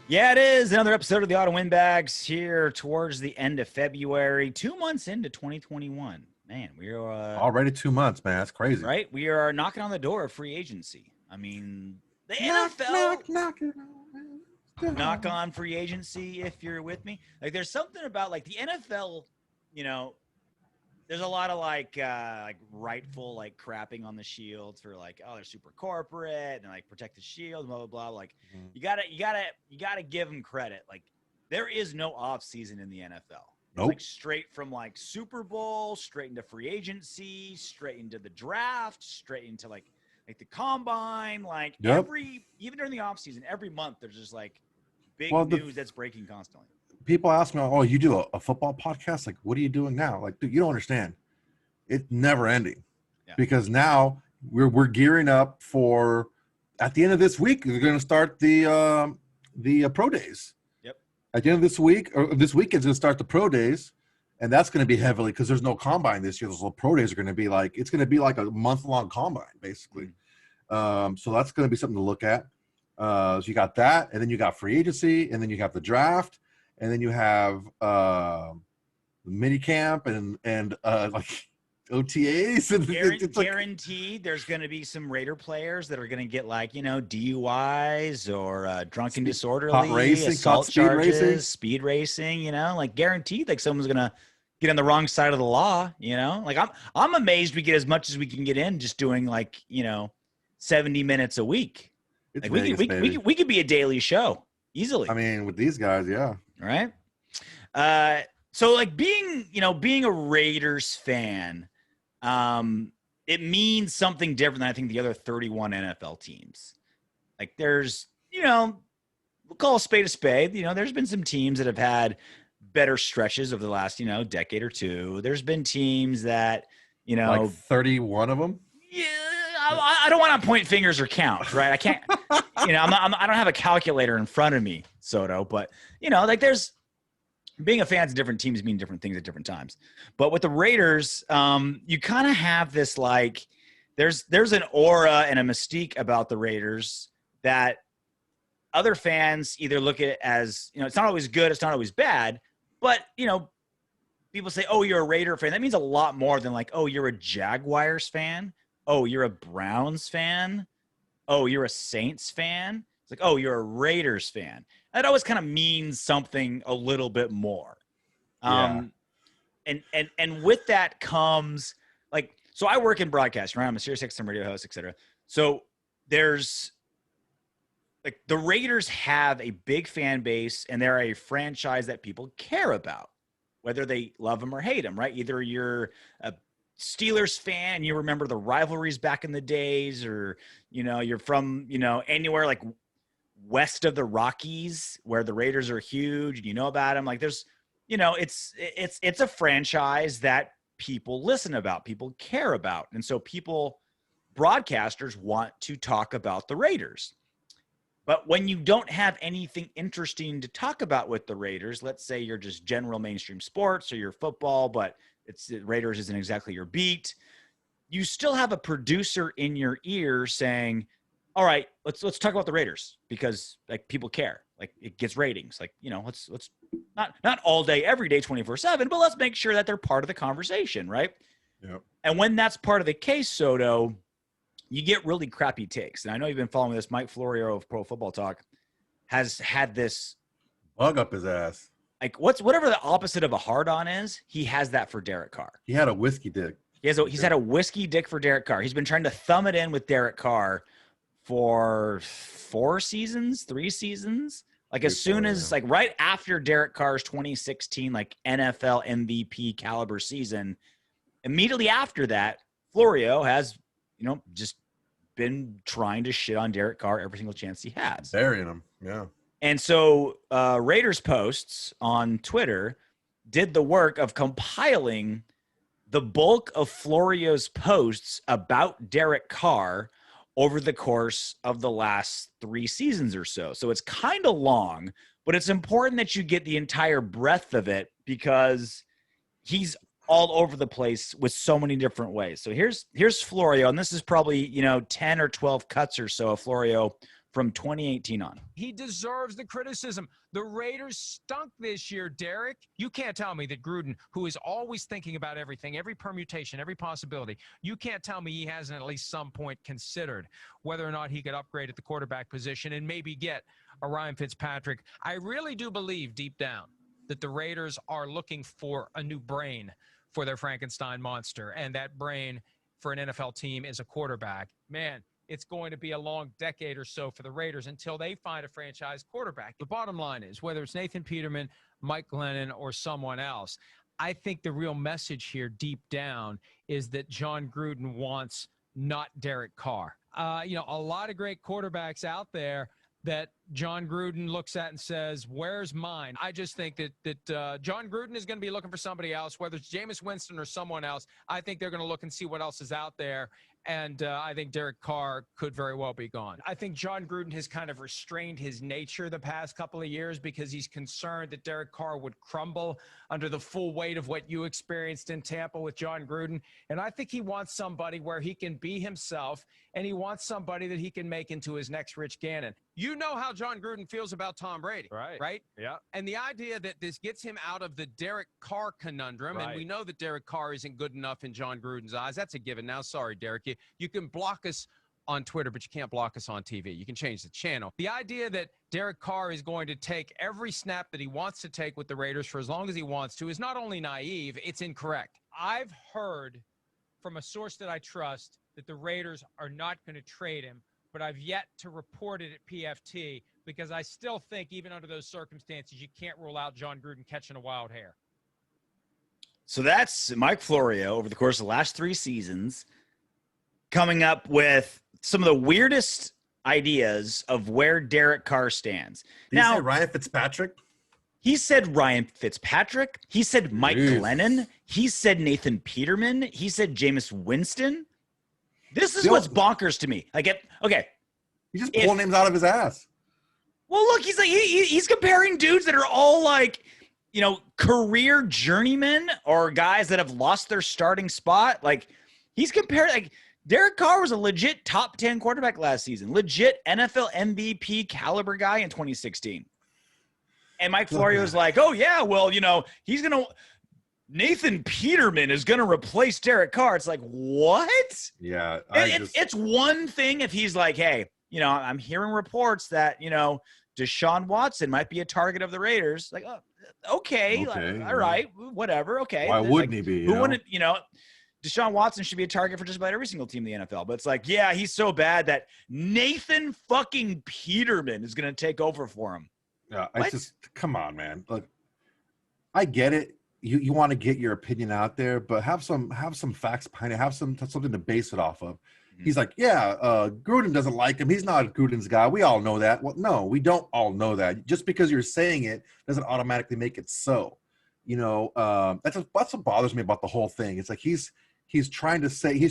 Yeah, it is another episode of the Auto Windbags here towards the end of February, 2 months into 2021. Man, we are Already 2 months, man. That's crazy. right. We are knocking on the door of free agency. I mean, the Knock, NFL knock on free agency. If you're with me, like, there's something about like the NFL. You know, there's a lot of like rightful like crapping on the Shields for like, oh, they're super corporate and like protect the Shield, blah blah blah. Like you gotta give them credit. Like there is no off season in the NFL. It's Nope. like straight from like Super Bowl, straight into free agency, straight into the draft, straight into like the combine. Like Yep. even during the off season, every month there's just like big Well, news that's breaking constantly. People ask me, oh, you do a football podcast? Like, what are you doing now? Like, dude, you don't understand. It's never ending. Yeah. Because now we're gearing up for, at the end of this week, we're going to start the pro days. Yep. At the end of this week, or this weekend's going to start the pro days, and that's going to be heavily because there's no combine this year. Those little pro days are going to be like, it's going to be like a month-long combine, basically. So that's going to be something to look at. So you got that, and then you got free agency, and then you have the draft, and then you have mini camp and like OTAs. And guaranteed there's going to be some Raider players that are going to get like, DUIs or drunken disorderly, assault charges, speed racing, like guaranteed, like someone's going to get on the wrong side of the law, like I'm amazed we get as much as we can get in just doing like, 70 minutes a week. It's like Vegas, we could be a daily show easily. I mean, with these guys, yeah. Right. So like being a Raiders fan, it means something different than I think the other 31 NFL teams. Like there's, we'll call a spade. There's been some teams that have had better stretches over the last, decade or two. There's been teams that, like 31 of them. Yeah. I don't want to point fingers or count, right? I can't, I don't have a calculator in front of me, Soto, but like there's being a fan of different teams mean different things at different times. But with the Raiders, you kind of have this, like, there's an aura and a mystique about the Raiders that other fans either look at it as, it's not always good, it's not always bad, but, people say, oh, you're a Raider fan. That means a lot more than like, oh, you're a Jaguars fan. Oh, you're a Browns fan. Oh, you're a Saints fan. It's like, oh, you're a Raiders fan. That always kind of means something a little bit more. Yeah. And with that comes like, so I work in broadcasting, right? I'm a Sirius XM radio host, etc. So there's like the Raiders have a big fan base and they're a franchise that people care about, whether they love them or hate them, right? Either you're a Steelers fan, you remember the rivalries back in the days, or you're from anywhere like west of the Rockies where the Raiders are huge and you know about them. Like there's it's a franchise that people listen about, people care about, and so broadcasters want to talk about the Raiders. But when you don't have anything interesting to talk about with the Raiders, let's say you're just general mainstream sports or you're football, but Raiders isn't exactly your beat, you still have a producer in your ear saying, all right, let's talk about the Raiders because like people care, like it gets ratings, like, let's not all day, every day, 24/7, but let's make sure that they're part of the conversation. Right. Yep. And when that's part of the case, Soto, you get really crappy takes. And I know you've been following this. Mike Florio of Pro Football Talk has had this bug up his ass. Like whatever the opposite of a hard-on is, he has that for Derek Carr. He had a whiskey dick. He's had a whiskey dick for Derek Carr. He's been trying to thumb it in with Derek Carr for 3 seasons. Like as soon as like right after Derek Carr's 2016 like NFL MVP caliber season, immediately after that, Florio has, just been trying to shit on Derek Carr every single chance he has. Burying him. Yeah. And so Raiders Posts on Twitter did the work of compiling the bulk of Florio's posts about Derek Carr over the course of the last 3 seasons or so. So it's kind of long, but it's important that you get the entire breadth of it because he's all over the place with so many different ways. So here's Florio, and this is probably, 10 or 12 cuts or so of Florio from 2018 on. He deserves the criticism. The Raiders stunk this year, Derek. You can't tell me that Gruden, who is always thinking about everything, every permutation, every possibility, you can't tell me he hasn't at least some point considered whether or not he could upgrade at the quarterback position and maybe get a Ryan Fitzpatrick. I really do believe deep down that the Raiders are looking for a new brain for their Frankenstein monster, and that brain for an NFL team is a quarterback. Man, it's going to be a long decade or so for the Raiders until they find a franchise quarterback. The bottom line is, whether it's Nathan Peterman, Mike Glennon, or someone else, I think the real message here deep down is that John Gruden wants not Derek Carr. A lot of great quarterbacks out there that John Gruden looks at and says, where's mine? I just think that John Gruden is going to be looking for somebody else, whether it's Jameis Winston or someone else. I think they're going to look and see what else is out there. And I think Derek Carr could very well be gone. I think John Gruden has kind of restrained his nature the past couple of years because he's concerned that Derek Carr would crumble under the full weight of what you experienced in Tampa with John Gruden. And I think he wants somebody where he can be himself, and he wants somebody that he can make into his next Rich Gannon. You know how John Gruden feels about Tom Brady, right? Yeah. And the idea that this gets him out of the Derek Carr conundrum, and we know that Derek Carr isn't good enough in John Gruden's eyes. That's a given. Now, sorry, Derek, you can block us on Twitter, but you can't block us on TV. You can change the channel. The idea that Derek Carr is going to take every snap that he wants to take with the Raiders for as long as he wants to is not only naive, it's incorrect. I've heard from a source that I trust that the Raiders are not going to trade him, but I've yet to report it at PFT because I still think even under those circumstances, you can't rule out John Gruden catching a wild hair. So that's Mike Florio over the course of the last 3 seasons coming up with some of the weirdest ideas of where Derek Carr stands. Did you say Ryan Fitzpatrick? He said Ryan Fitzpatrick. He said Mike Glennon. He said Nathan Peterman. He said Jameis Winston. This is what's bonkers to me. Okay. He just pulled names out of his ass. Well, look, he's like he's comparing dudes that are all like, career journeymen or guys that have lost their starting spot. Like he's comparing Derek Carr was a legit top 10 quarterback last season, legit NFL MVP caliber guy in 2016. And Mike Florio was like, oh yeah, well, he's going to Nathan Peterman is going to replace Derek Carr. It's like, what? Yeah. It's one thing if he's like, hey, I'm hearing reports that, Deshaun Watson might be a target of the Raiders. Like, oh, okay. All right, whatever. Okay. Why wouldn't he be? Who wouldn't, Deshaun Watson should be a target for just about every single team in the NFL. But it's like, yeah, he's so bad that Nathan fucking Peterman is going to take over for him. Yeah, come on, man. Look, I get it. You want to get your opinion out there, but have some facts behind it. Have something to base it off of. Mm-hmm. He's like, Gruden doesn't like him. He's not Gruden's guy. We all know that. Well, no, we don't all know that. Just because you're saying it doesn't automatically make it so. That's what bothers me about the whole thing. It's like he's trying to speak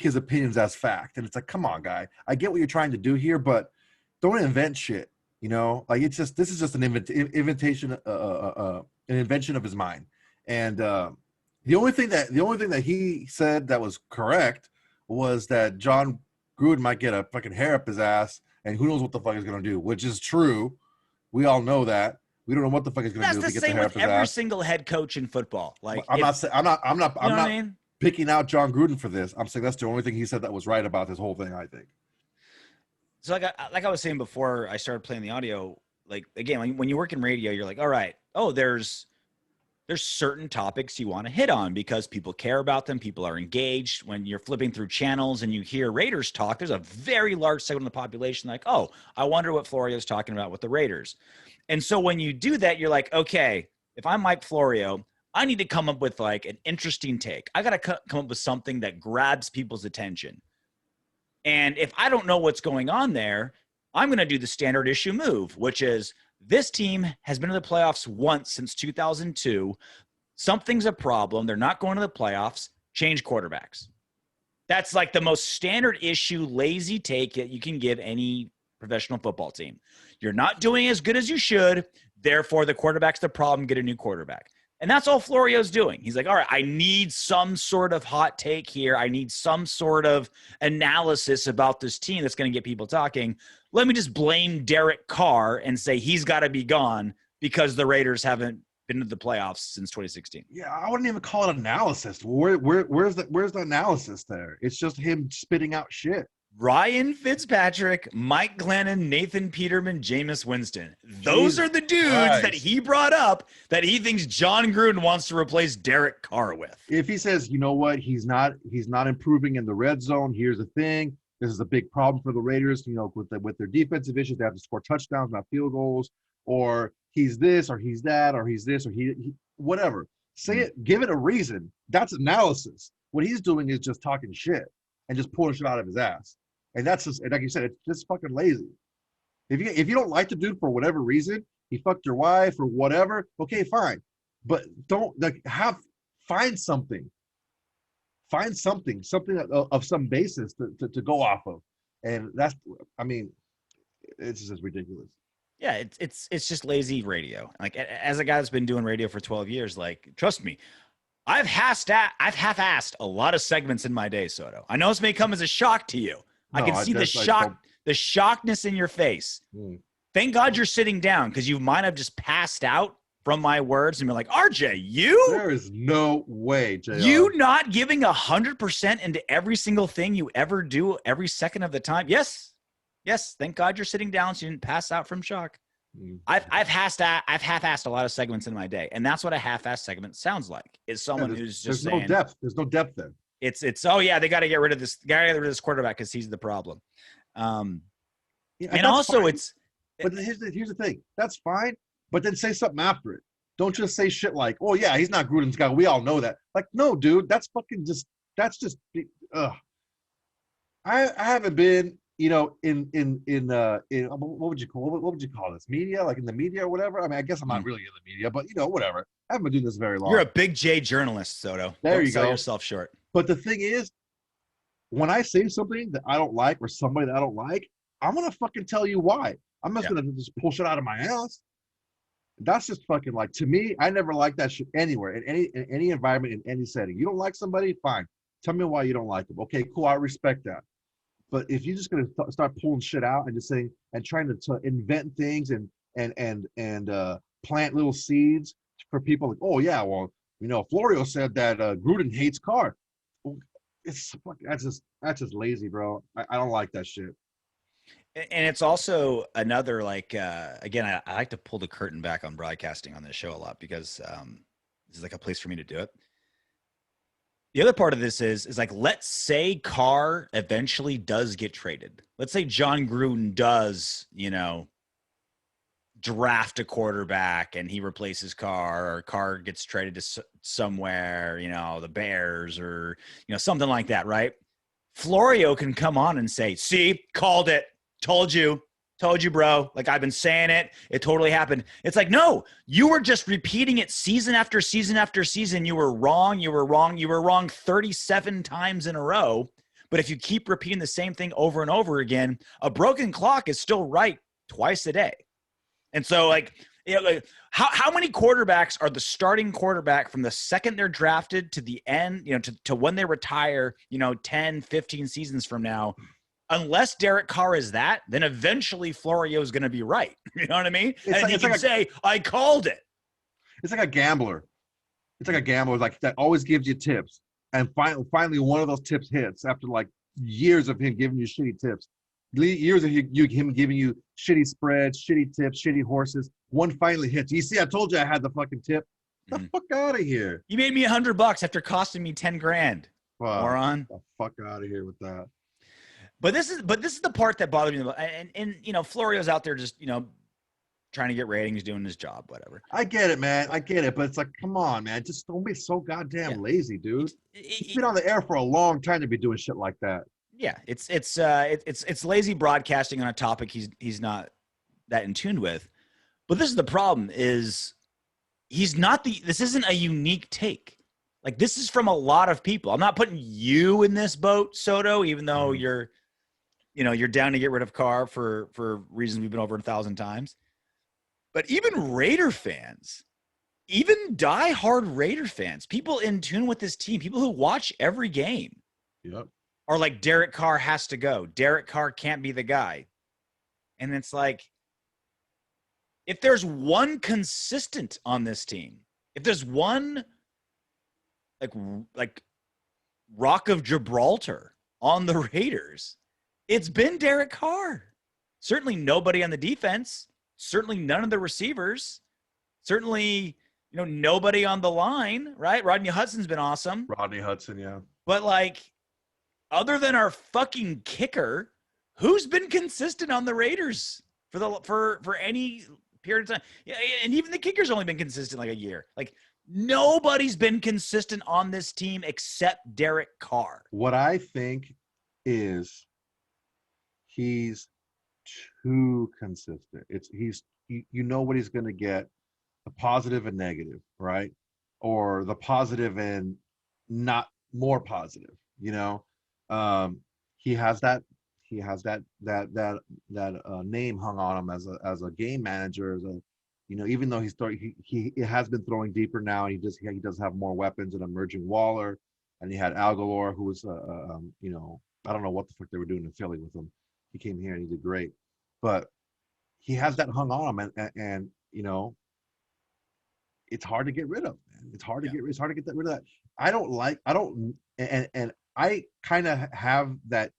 his opinions as fact, and it's like, come on, guy. I get what you're trying to do here, but don't invent shit. This is just an invention of his mind. And the only thing that he said that was correct was that John Gruden might get a fucking hair up his ass, and who knows what the fuck he's gonna do, which is true. We all know that. We don't know what the fuck he's gonna do to get the hair up his ass. That's the same with every single head coach in football. Like, I'm not picking out John Gruden for this. I'm saying that's the only thing he said that was right about this whole thing, I think. So like I was saying before I started playing the audio, like, again, when you work in radio, you're like, all right, there's certain topics you want to hit on because people care about them. People are engaged. When you're flipping through channels and you hear Raiders talk, there's a very large segment of the population like, oh, I wonder what Florio's talking about with the Raiders. And so when you do that, you're like, okay, if I'm Mike Florio, I need to come up with like an interesting take. I got to come up with something that grabs people's attention. And if I don't know what's going on there, I'm going to do the standard issue move, which is this team has been in the playoffs once since 2002. Something's a problem. They're not going to the playoffs. Change quarterbacks. That's like the most standard issue, lazy take that you can give any professional football team. You're not doing as good as you should. Therefore, the quarterback's the problem. Get a new quarterback. And that's all Florio's doing. He's like, all right, I need some sort of hot take here. I need some sort of analysis about this team that's going to get people talking. Let me just blame Derek Carr and say he's got to be gone because the Raiders haven't been to the playoffs since 2016. Yeah, I wouldn't even call it analysis. Where's the analysis there? It's just him spitting out shit. Ryan Fitzpatrick, Mike Glennon, Nathan Peterman, Jameis Winston. Those are the dudes that he brought up that he thinks John Gruden wants to replace Derek Carr with. If he says, you know what, he's not improving in the red zone. Here's the thing. This is a big problem for the Raiders, with their defensive issues. They have to score touchdowns, not field goals, or he's this, or he's that, or he's this, or he whatever. Say it, give it a reason. That's analysis. What he's doing is just talking shit and just pulling shit out of his ass. And that's just, and like you said, it's just fucking lazy. If you don't like the dude for whatever reason, he fucked your wife or whatever, okay, fine. But don't find something of some basis to go off of. And that's, I mean, it's just ridiculous. Yeah, it's just lazy radio. Like, as a guy that's been doing radio for 12 years, like, trust me, I've half-assed a lot of segments in my day, Soto. I know this may come as a shock to you. I can see the shockness in your face. Thank God you're sitting down, because you might have just passed out from my words and be like, RJ, there is no way, JR. You not giving 100% into every single thing you ever do every second of the time. Yes. Thank God you're sitting down so you didn't pass out from shock. I've half-assed a lot of segments in my day, and that's what a half-assed segment sounds like. Is someone who's just saying, no depth. There's no depth then. It's oh yeah, they got to get rid of this quarterback because he's the problem. And also fine. But here's the thing. That's fine, but then say something after it. Don't just say shit like, "Oh yeah, he's not Gruden's guy. We all know that." Like, no, dude, that's just. I haven't been, in what would you call this, media, like in the media or whatever. I mean, I guess I'm not really in the media, but whatever. I haven't been doing this very long. You're a big J journalist, Soto. Don't you sell go. yourself short. But the thing is, when I say something that I don't like or somebody that I don't like, I'm gonna fucking tell you why. I'm not gonna just pull shit out of my ass. That's just fucking, like, to me, I never liked that shit anywhere, in any environment, in any setting. You don't like somebody, fine. Tell me why you don't like them. Okay, cool, I respect that. But if you're just gonna start pulling shit out and just saying and trying to invent things and plant little seeds for people, like, oh yeah, well, Florio said that Gruden hates Carr. It's that's just lazy, bro. I don't like that shit. And it's also another, like, again, I like to pull the curtain back on broadcasting on this show a lot, because this is like a place for me to do it. The other part of this is like, let's say Carr eventually does get traded. Let's say John Gruden does, draft a quarterback and he replaces Carr, or Carr gets traded to somewhere, the Bears or, something like that, right? Florio can come on and say, see, called it. Told you, bro. Like, I've been saying it. It totally happened. It's like, no, you were just repeating it season after season after season. You were wrong. You were wrong 37 times in a row. But if you keep repeating the same thing over and over again, a broken clock is still right twice a day. And so, like, how many quarterbacks are the starting quarterback from the second they're drafted to the end, to when they retire, 10, 15 seasons from now? Unless Derek Carr is that, then eventually Florio is going to be right. You know what I mean? And he can say, I called it. It's like a gambler. Like, that always gives you tips. And finally one of those tips hits after, like, years of him giving you shitty tips. Years of him giving you shitty spreads, shitty tips, shitty horses. One finally hits. You see, I told you I had the fucking tip. Get the fuck out of here. You made me $100 after costing me 10 grand. Moron. Get the fuck out of here with that. But this is the part that bothers me. And Florio's out there just, trying to get ratings, doing his job, whatever. I get it, man. I get it. But it's like, come on, man. Just don't be so goddamn lazy, dude. He's been on the air for a long time to be doing shit like that. Yeah, it's lazy broadcasting on a topic he's not that in tune with. But this is the problem: is this isn't a unique take. Like, this is from a lot of people. I'm not putting you in this boat, Soto, even though you're down to get rid of Carr for reasons we've been over 1,000 times. But even Raider fans even diehard Raider fans, people in tune with this team, people who watch every game, Yep. are like, Derek Carr has to go. Derek Carr can't be the guy. And it's like, if there's one consistent on this team, if there's one like Rock of Gibraltar on the Raiders, it's been Derek Carr. Certainly nobody on the defense, certainly none of the receivers, certainly, nobody on the line, right? Rodney Hudson's been awesome. Rodney Hudson, yeah. But like, other than our fucking kicker, who's been consistent on the Raiders for any period of time? Yeah, and even the kicker's only been consistent like a year. Like, nobody's been consistent on this team except Derek Carr. What I think is he's too consistent. You know what he's going to get, the positive and negative, right? Or the positive and not more positive, He has that name hung on him as a game manager, even though he has been throwing deeper now, and he does have more weapons, and emerging Waller, and he had Aguilar, who was I don't know what the fuck they were doing in Philly with him. He came here and he did great, but he has that hung on him, and it's hard to get rid of, man. It's hard to get rid of that. And I kind of have that.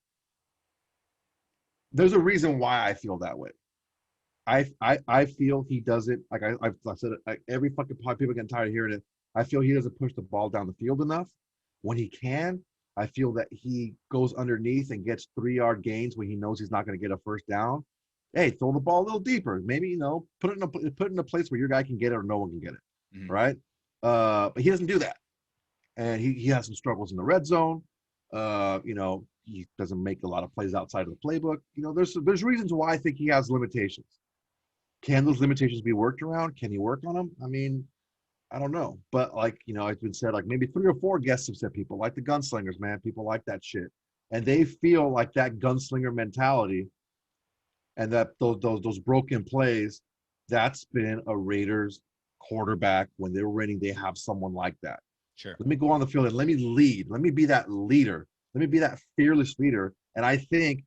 There's a reason why I feel that way. I feel he does it, like I've said it, like every fucking pod, people getting tired of hearing it. I feel he doesn't push the ball down the field enough. When he can, I feel that he goes underneath and gets 3-yard gains when he knows he's not going to get a first down. Hey, throw the ball a little deeper. Maybe, put it in a place where your guy can get it or no one can get it. Mm-hmm. Right? But he doesn't do that. And he has some struggles in the red zone. He doesn't make a lot of plays outside of the playbook. There's reasons why I think he has limitations. Can those limitations be worked around? Can he work on them? I mean, I don't know. But it's been said, like maybe 3 or 4 guests have said people like the gunslingers, man. People like that shit. And they feel like that gunslinger mentality and that those broken plays, that's been a Raiders quarterback. When they're winning, they have someone like that. Sure. Let me go on the field and let me lead. Let me be that leader. Let me be that fearless leader. And I think,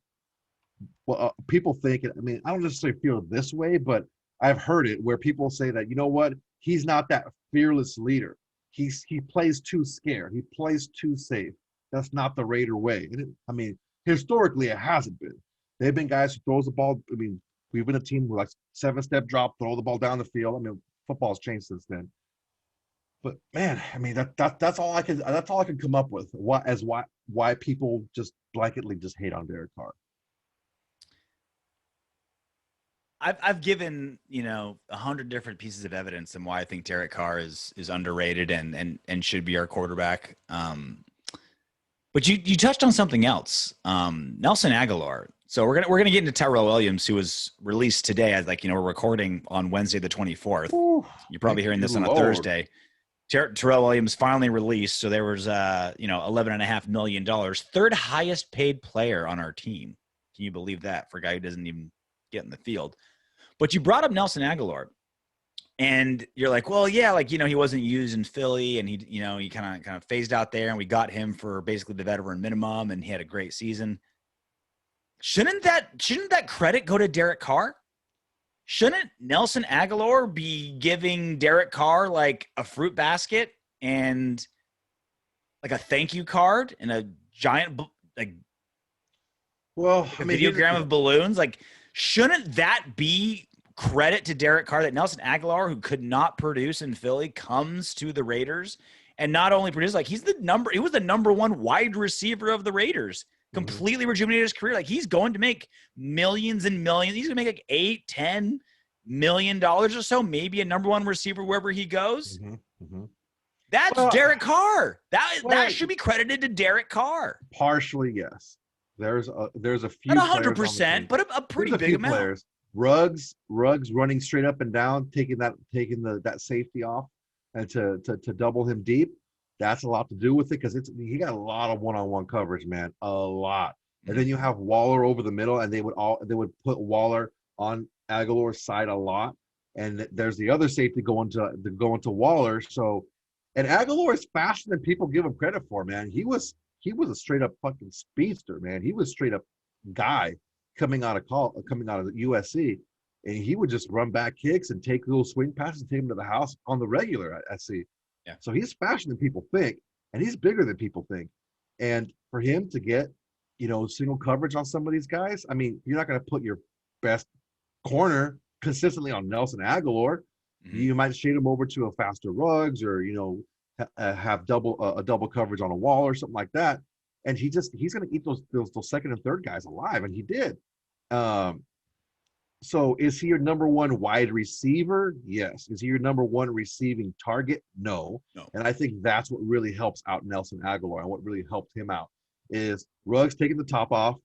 people think, I don't necessarily feel this way, but I've heard it where people say that, you know what? He's not that fearless leader. He plays too scared. He plays too safe. That's not the Raider way. And historically, it hasn't been. They've been guys who throws the ball. We've been a team with like 7-step drop, throw the ball down the field. Football's changed since then. But man, that's all I can come up with. Why people just blanketly just hate on Derek Carr. I've given 100 different pieces of evidence on why I think Derek Carr is underrated and should be our quarterback. But you touched on something else, Nelson Agholor. So we're gonna get into Tyrell Williams, who was released today. As we're recording on Wednesday the 24th. Ooh, you're probably hearing this on a Thursday. Tyrell Williams finally released. So there was $11.5 million, third highest paid player on our team. Can you believe that, for a guy who doesn't even get in the field? But you brought up Nelson Agholor, and you're like, well, yeah, he wasn't used in Philly, and he kind of phased out there, and we got him for basically the veteran minimum, and he had a great season. Shouldn't that credit go to Derek Carr? Shouldn't Nelson Agholor be giving Derek Carr like a fruit basket and like a thank you card and a giant videogram of balloons? Shouldn't that be credit to Derek Carr that Nelson Agholor, who could not produce in Philly, comes to the Raiders and not only produce, he was the number 1 wide receiver of the Raiders. Completely rejuvenated his career. He's going to make millions and millions. He's going to make $8-10 million or so, maybe a number 1 receiver wherever he goes. That's Derek Carr. That should be credited to Derek Carr. Partially, yes. There's a few. Not 100%, but a pretty big amount. Players. Ruggs running straight up and down, taking that safety off, and to double him deep. That's a lot to do with it, because he got a lot of one-on-one coverage, man, a lot. And then you have Waller over the middle, and they would put Waller on Aguilar's side a lot. and there's the other safety going to Waller. So, and Aguilar is faster than people give him credit for, man. He was a straight up fucking speedster, man. He was straight up guy coming out of USC, and he would just run back kicks and take little swing passes and take him to the house on the regular. I see. Yeah. So he's faster than people think, and he's bigger than people think. And for him to get, single coverage on some of these guys, I mean, you're not going to put your best corner consistently on Nelson Agholor. Mm-hmm. You might shade him over to a faster Ruggs, or have a double coverage on a wall or something like that. And he's going to eat those second and third guys alive, and he did. So is he your number one wide receiver? Yes. Is he your number one receiving target? No. And I think that's what really helps out Nelson Agholor, and what really helped him out is Ruggs taking the top off.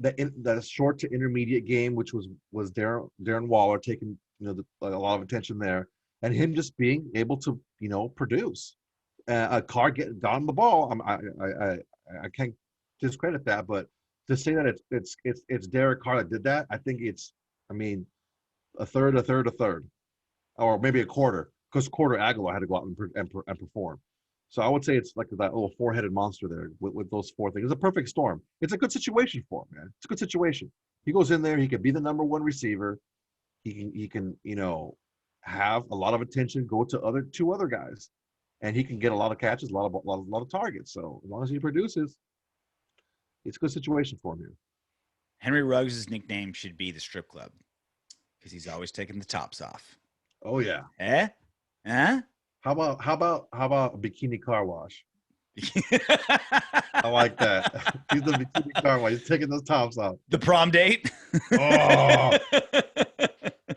That short to intermediate game, which was Darren Waller taking a lot of attention there, and him just being able to produce. Carr got on the ball. I can't discredit that, but to say that it's Derek Carr that did that, I think a third, or maybe a quarter, because quarter Aguilar had to go out and perform. So I would say it's like that little four-headed monster there with those four things. It's a perfect storm. It's a good situation for him, man. It's a good situation. He goes in there. He can be the number one receiver. He can have a lot of attention go to two other guys, and he can get a lot of catches, a lot of targets. So as long as he produces, it's a good situation for him here. Henry Ruggs' nickname should be the Strip Club, because he's always taking the tops off. Oh yeah. Huh? How about a bikini car wash? I like that. He's the bikini car wash. He's taking those tops off. The prom date. Oh,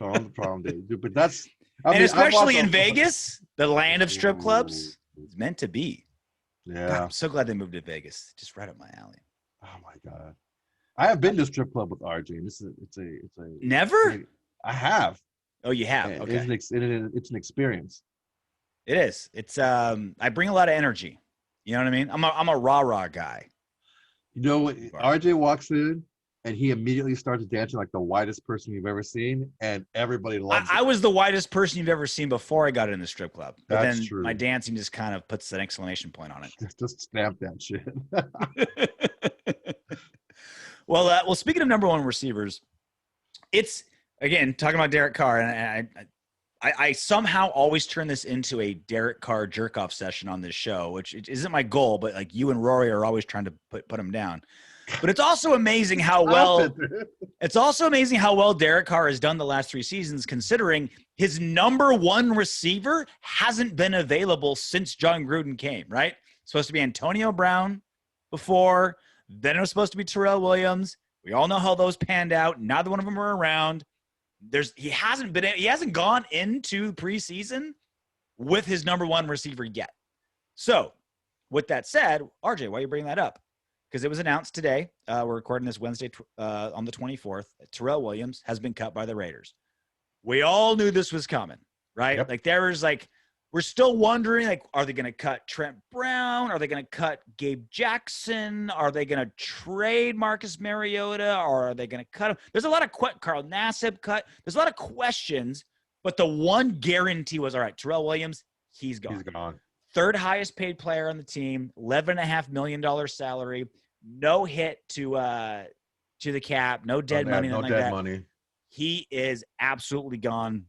on the prom date, dude. But that's especially in Vegas, the land of strip clubs. It's meant to be. Yeah. God, I'm so glad they moved to Vegas. Just right up my alley. Oh my God. I have been to a strip club with RJ. And it's a never. I have. Oh, you have. Okay. It's an experience. It is. It's I bring a lot of energy. You know what I mean? I'm a rah-rah guy. RJ walks in and he immediately starts dancing like the whitest person you've ever seen, and everybody loves it. I was the whitest person you've ever seen before I got in the strip club. But That's then true. My dancing just kind of puts an exclamation point on it. Just stamp that shit. Well, speaking of number one receivers, it's again talking about Derek Carr, and I somehow always turn this into a Derek Carr jerk-off session on this show, which isn't my goal, but like you and Rory are always trying to put him down. But it's also amazing how well Derek Carr has done the last 3 seasons, considering his number one receiver hasn't been available since John Gruden came, right? It's supposed to be Antonio Brown before, then it was supposed to be Tyrell Williams. We all know how those panned out. Neither one of them are around. He hasn't gone into preseason with his number one receiver yet. So with that said, RJ, why are you bringing that up? Because it was announced today. We're recording this Wednesday on the 24th. Terrell Williams has been cut by the Raiders. We all knew this was coming, right? Yep. Like we're still wondering, like, are they going to cut Trent Brown? Are they going to cut Gabe Jackson? Are they going to trade Marcus Mariota? Or are they going to cut him? There's a lot of Carl Nassib cut. There's a lot of questions, but the one guarantee was, all right, Terrell Williams, he's gone. He's gone. Third highest paid player on the team, $11.5 million salary, no hit to the cap, no dead money, no like dead that. money. He is absolutely gone.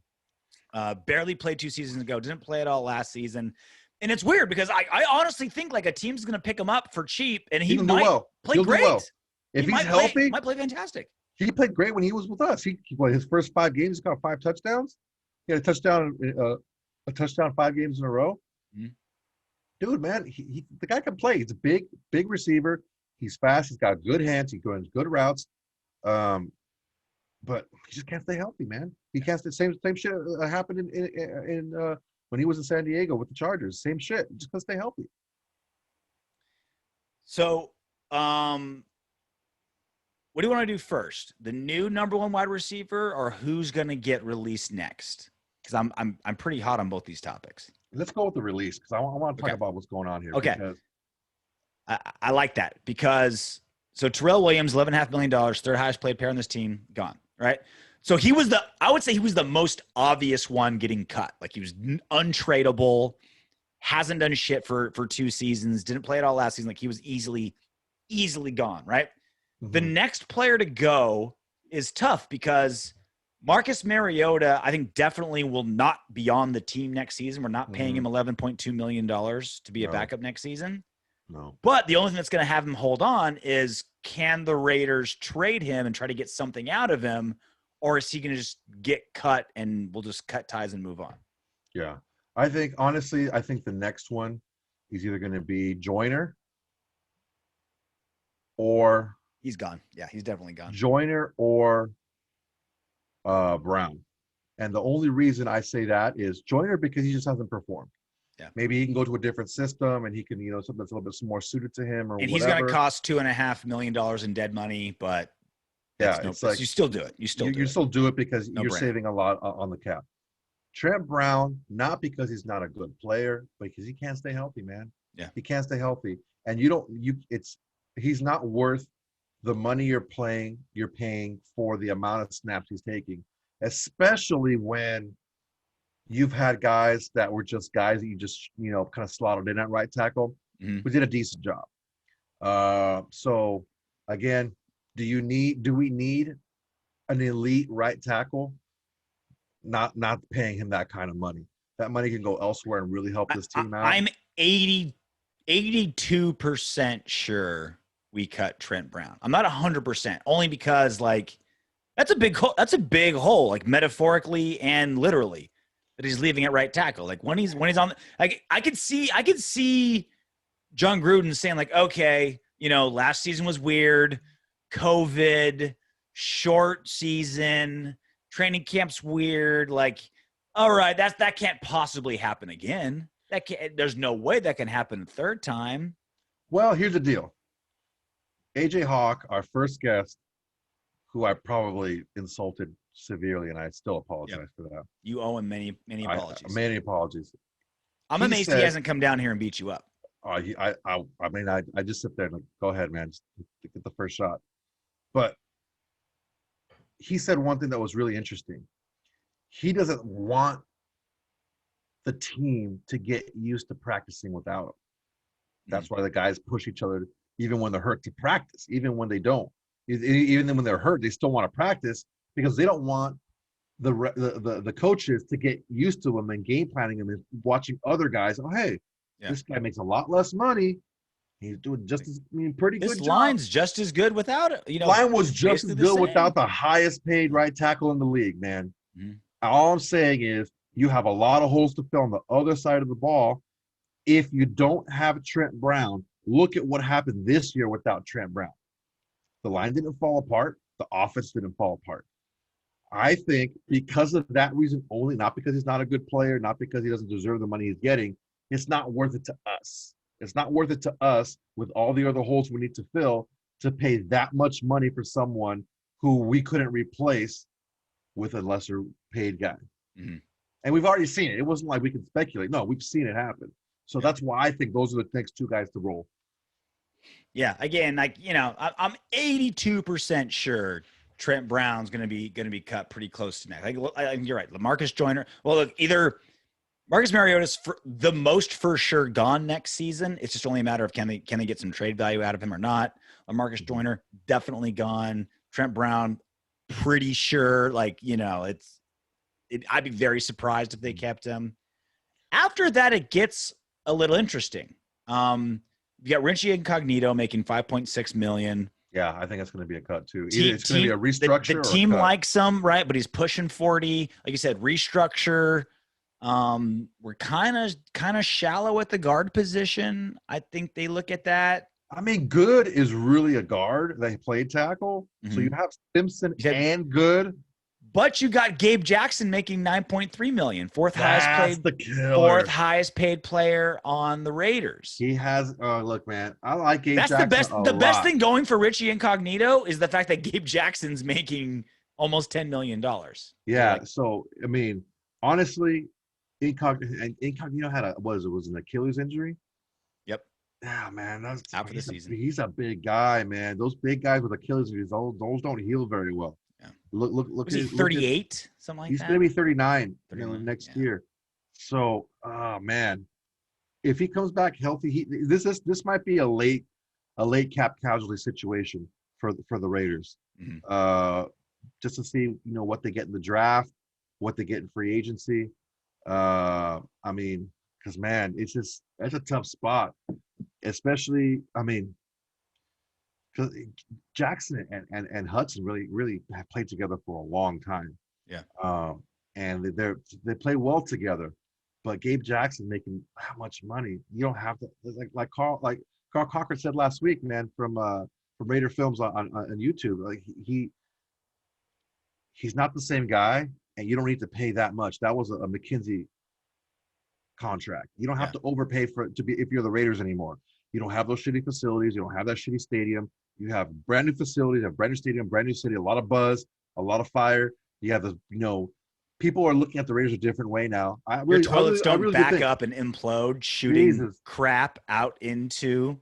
Barely played 2 seasons ago. Didn't play at all last season. And it's weird because I honestly think like a team's going to pick him up for cheap, and he might play great. Well. If he's healthy, he might play fantastic. He played great when he was with us. He played his first 5 games. He got 5 touchdowns. He had a touchdown 5 games in a row. Mm-hmm. Dude, man, the guy can play. He's a big receiver. He's fast. He's got good hands. He goes good routes. But he just can't stay healthy, man. He can't stay. Same shit happened in when he was in San Diego with the Chargers. Same shit. He just can't stay healthy. So, what do you want to do first? The new number one wide receiver, or who's going to get released next? Because I'm pretty hot on both these topics. Let's go with the release, because I want to talk about what's going on here. Okay. I like that, because so Terrell Williams, $11.5 million, third highest paid player on this team, gone, right? So I would say he was the most obvious one getting cut. Like he was untradeable, hasn't done shit for 2 seasons, didn't play at all last season. Like he was easily gone, right? The next player to go is tough because Marcus Mariota, I think definitely will not be on the team next season. We're not paying him $11.2 million to be a backup next season. No. But the only thing that's going to have him hold on is, can the Raiders trade him and try to get something out of him? Or is he going to just get cut and we'll just cut ties and move on? Yeah. I think the next one is either going to be Joyner or he's gone. Yeah, he's definitely gone. Joyner or Brown. And the only reason I say that is Joyner because he just hasn't performed. Yeah. Maybe he can go to a different system and he can, something that's a little bit more suited to him or and whatever. He's going to cost $2.5 million in dead money, but it's like you still do it. You still do it because you're brainer. saving a lot on the cap. Trent Brown, not because he's not a good player, but because he can't stay healthy, man. Yeah. He can't stay healthy. And he's not worth the money you're paying for the amount of snaps he's taking, especially when you've had guys that were just guys that you just, kind of slotted in at right tackle, who did a decent job. So again, do we need an elite right tackle? Not paying him that kind of money. That money can go elsewhere and really help this team out. I'm 82% sure we cut Trent Brown. I'm not 100%, only because that's a big hole. That's a big hole, like metaphorically and literally, that he's leaving at right tackle. Like when he's on, I could see John Gruden saying okay, last season was weird, COVID, short season. Training camp's weird. All right, that can't possibly happen again. There's no way that can happen a third time. Well, here's the deal. AJ Hawk, our first guest, who I probably insulted severely, and I still apologize for that. You owe him many apologies. Many apologies. I'm amazed he hasn't come down here and beat you up. I just sit there and go ahead, man, just get the first shot. But he said one thing that was really interesting. He doesn't want the team to get used to practicing without him. That's why the guys push each other, even when they're hurt, to practice, even when they don't. Even when they're hurt, they still want to practice because they don't want the coaches to get used to him and game planning him and watching other guys. Oh, hey, this guy makes a lot less money. He's doing just as pretty good. This line's just as good without it. Line was just as good without the highest paid right tackle in the league, man. All I'm saying is you have a lot of holes to fill on the other side of the ball. If you don't have Trent Brown, look at what happened this year without Trent Brown. The line didn't fall apart. The offense didn't fall apart. I think because of that reason only, not because he's not a good player, not because he doesn't deserve the money he's getting, it's not worth it to us. It's not worth it to us with all the other holes we need to fill to pay that much money for someone who we couldn't replace with a lesser paid guy. And we've already seen it. It wasn't like we can speculate. No, we've seen it happen. So that's why I think those are the next two guys to roll. Yeah. Again, I'm 82% sure Trent Brown's going to be cut pretty close to next. You're right. LaMarcus Joyner. Well, look, either Marcus Mariota's the most for sure gone next season. It's just only a matter of can they get some trade value out of him or not. LaMarcus Joyner definitely gone. Trent Brown, pretty sure. I'd be very surprised if they kept him. After that, it gets a little interesting. You got Richie Incognito making $5.6 million. Yeah, I think it's going to be a cut too. Either it's going to be a restructure. The team likes him, right? But he's pushing 40. Like you said, restructure. We're kind of shallow at the guard position. I think they look at that. I mean, Good is really a guard. They played tackle. So you have Simpson and Good. But you got Gabe Jackson making $9.3 million, fourth highest paid player on the Raiders. He has. Look, man, I like Gabe Jackson. That's the best thing going for Richie Incognito is the fact that Gabe Jackson's making almost $10 million. Yeah. So I mean, honestly, Incognito had was an Achilles injury. Yep. Yeah, man, that's out for the season. He's a big guy, man. Those big guys with Achilles injuries, those don't heal very well. Yeah. Look. Was he 38? Something like he's that. going to be 39, 39, next yeah. year. So, man, if he comes back healthy, this might be a late cap casualty situation for the Raiders. Mhm. Just to see, what they get in the draft, what they get in free agency. I mean, because man, that's a tough spot, especially. I mean, because Jackson and Hudson really have played together for a long time. Yeah. And they play well together. But Gabe Jackson making how much money? You don't have to like Carl Cochran said last week, man, from Raider Films on YouTube. Like he's not the same guy, and you don't need to pay that much. That was a McKinsey contract. You don't have to overpay to be if you're the Raiders anymore. You don't have those shitty facilities. You don't have that shitty stadium. You have brand new facilities, a brand new stadium, brand new city, a lot of buzz, a lot of fire. You have people are looking at the Raiders a different way now. Your toilets don't do back think, up and implode, shooting Jesus. crap out into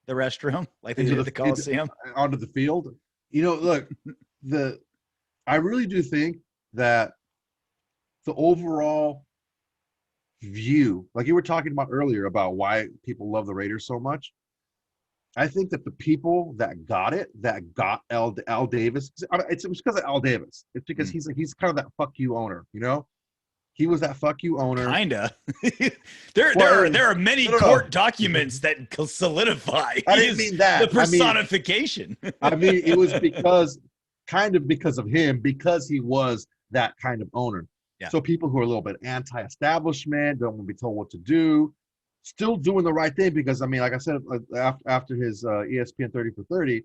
the restroom like they did at the Coliseum. Onto the field. Look, I really do think that the overall view, like you were talking about earlier about why people love the Raiders so much, I think that the people that got Al Davis, it's because of Al Davis. It's because he's kind of that fuck you owner, He was that fuck you owner. Kinda. there are many court documents that solidify. I didn't mean that. The personification. I mean, it was because of him, because he was that kind of owner. Yeah. So people who are a little bit anti-establishment, don't want to be told what to do, still doing the right thing because, I mean, like I said, after his ESPN 30 for 30,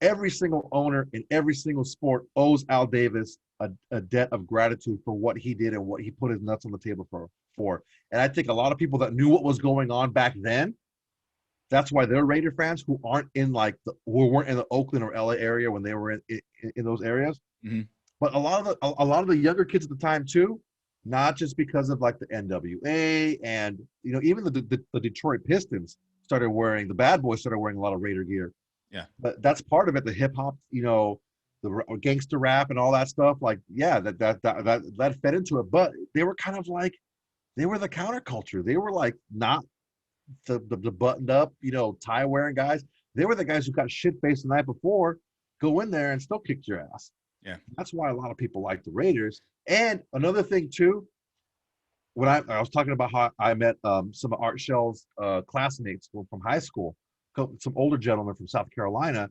every single owner in every single sport owes Al Davis a debt of gratitude for what he did and what he put his nuts on the table for. And I think a lot of people that knew what was going on back then, that's why they're Raider fans who weren't in the Oakland or LA area when they were in those areas. Mm-hmm. But a lot of the younger kids at the time too, not just because of like the NWA and even the Detroit Pistons the Bad Boys started wearing a lot of Raider gear. Yeah. But that's part of it. The hip hop, the gangster rap and all that stuff. Like, yeah, that fed into it. But they were kind of like, they were the counterculture. They were like not the buttoned up, tie wearing guys. They were the guys who got shit faced the night before, go in there and still kicked your ass. Yeah. That's why a lot of people like the Raiders. And another thing too, when I was talking about how I met some of Art Shell's classmates from high school, some older gentlemen from South Carolina,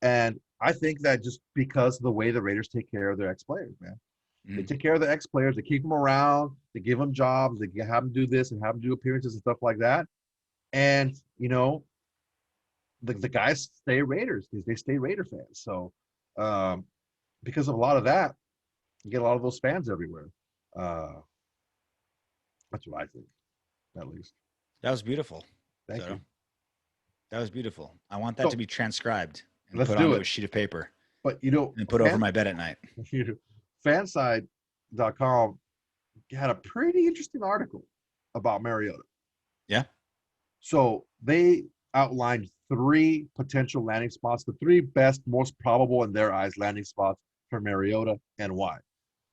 and I think that just because of the way the Raiders take care of their ex-players, man. They take care of the ex-players. They keep them around. They give them jobs. They have them do this and have them do appearances and stuff like that. And, the guys stay Raiders because they stay Raider fans. So because of a lot of that, you get a lot of those fans everywhere. That's what I think, at least. That was beautiful. Thank you. That was beautiful. I want that to be transcribed and let's put do onto it. a sheet of paper. But, and put over my bed at night. Fanside.com had a pretty interesting article about Mariota. Yeah. So they outlined 3 potential landing spots, the 3 best, most probable in their eyes landing spots for Mariota and why.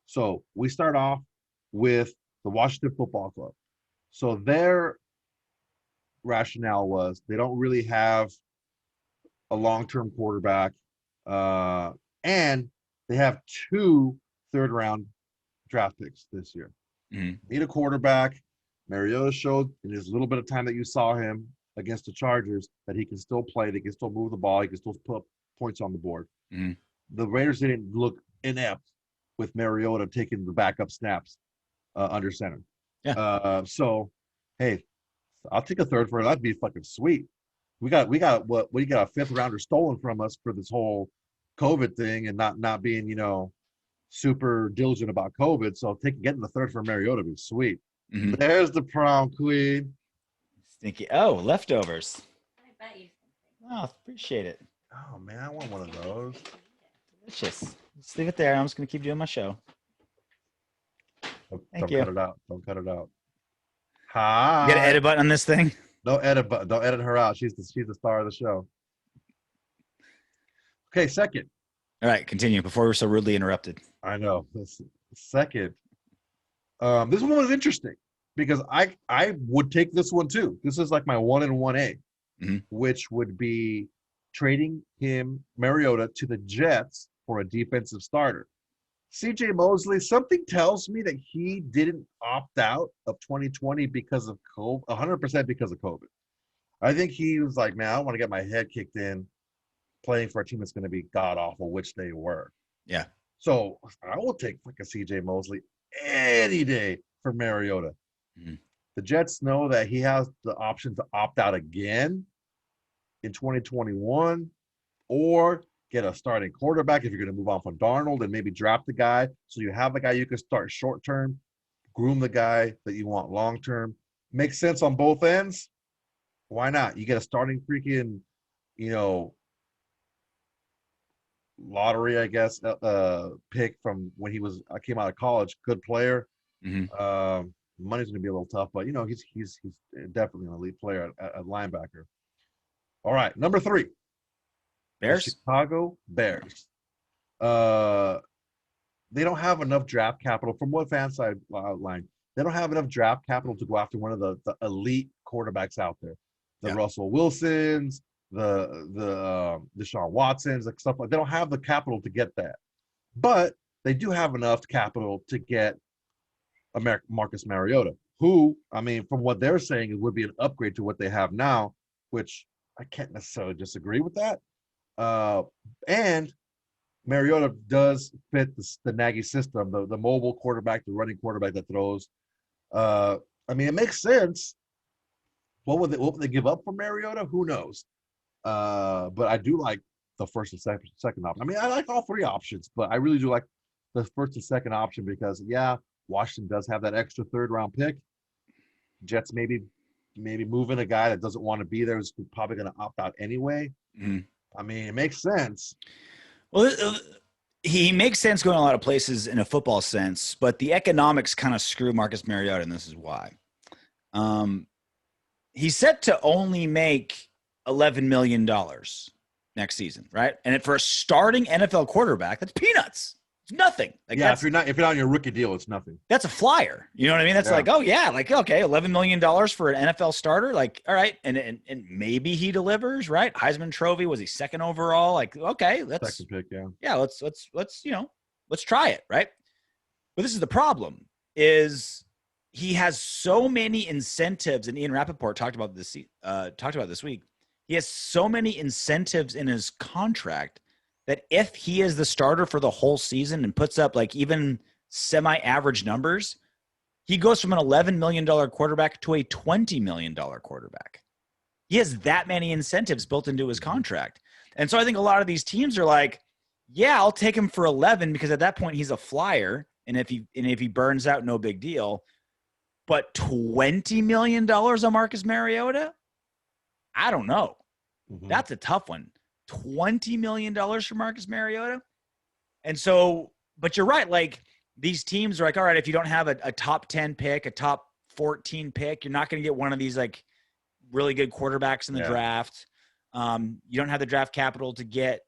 So we start off with the Washington Football Club. So their rationale was they don't really have a long-term quarterback, and they have 2 third-round draft picks this year. Mm-hmm. Need a quarterback. Mariota showed in his little bit of time that you saw him against the Chargers that he can still play, they can still move the ball, he can still put points on the board. Mm-hmm. The Raiders didn't look inept with Mariota taking the backup snaps under center. Yeah. So, hey, I'll take a third for it. That'd be fucking sweet. We got a 5th rounder stolen from us for this whole COVID thing and not being, super diligent about COVID. So getting the third for Mariota would be sweet. Mm-hmm. There's the prom queen. Stinky. Oh, leftovers. I bet you something. Oh, appreciate it. Oh man, I want one of those. Delicious. Just leave it there. I'm just gonna keep doing my show. Don't cut it out. Don't cut it out. Hi. You got an edit button on this thing? No edit button. Don't edit her out. She's the star of the show. Okay, second. All right, continue before we're so rudely interrupted. I know. Second, this one was interesting because I would take this one too. This is like my 1 and 1A, which would be trading Mariota to the Jets for a defensive starter. CJ Mosley, something tells me that he didn't opt out of 2020 because of COVID, 100% because of COVID. I think he was like, man, I want to get my head kicked in playing for a team that's going to be god awful, which they were. Yeah. So I will take freaking CJ Mosley any day for Mariota. The Jets know that he has the option to opt out again in 2021 or get a starting quarterback if you're going to move on from Darnold and maybe draft the guy. So you have the guy you can start short term, groom the guy that you want long term. Makes sense on both ends. Why not? You get a starting freaking, lottery, I guess, pick from when I came out of college. Good player. Money's gonna be a little tough, but he's definitely an elite player at linebacker. All right, number 3, Bears. the Chicago Bears. They don't have enough draft capital. From what fans I outlined, they don't have enough draft capital to go after one of the elite quarterbacks out there. The Russell Wilsons, the Deshaun Watsons, like stuff like. They don't have the capital to get that, but they do have enough capital to get Marcus Mariota, who, I mean, from what they're saying, it would be an upgrade to what they have now, which I can't necessarily disagree with that. And Mariota does fit the Nagy system, the mobile quarterback, the running quarterback that throws. I mean, it makes sense. What would they give up for Mariota? Who knows? But I do like the first and second option. I mean, I like all 3 options, but I really do like the first and second option because, Washington does have that extra 3rd-round pick. Jets maybe moving a guy that doesn't want to be there is probably going to opt out anyway. I mean, it makes sense. Well, he makes sense going a lot of places in a football sense, but the economics kind of screw Marcus Mariota, and this is why. He's set to only make $11 million next season, right? And for a starting NFL quarterback, that's peanuts. It's nothing. Like, if you're not on your rookie deal, it's nothing. That's a flyer. You know what I mean? That's okay, $11 million for an NFL starter. Like, all right, and maybe he delivers, right? Heisman Trophy, was he 2nd overall? Like, okay, let's 2nd pick, let's try it, right? But this is the problem: is he has so many incentives, and Ian Rappaport talked about this week. He has so many incentives in his contract that if he is the starter for the whole season and puts up like even semi-average numbers, he goes from an $11 million quarterback to a $20 million quarterback. He has that many incentives built into his contract. And so I think a lot of these teams are like, yeah, I'll take him for 11 because at that point he's a flyer. And if he burns out, no big deal. But $20 million on Marcus Mariota? I don't know. That's a tough one. $20 million for Marcus Mariota. And so, but you're right. Like, these teams are like, all right, if you don't have a top 10 pick, a top 14 pick, you're not going to get one of these like really good quarterbacks in the draft. You don't have the draft capital to get,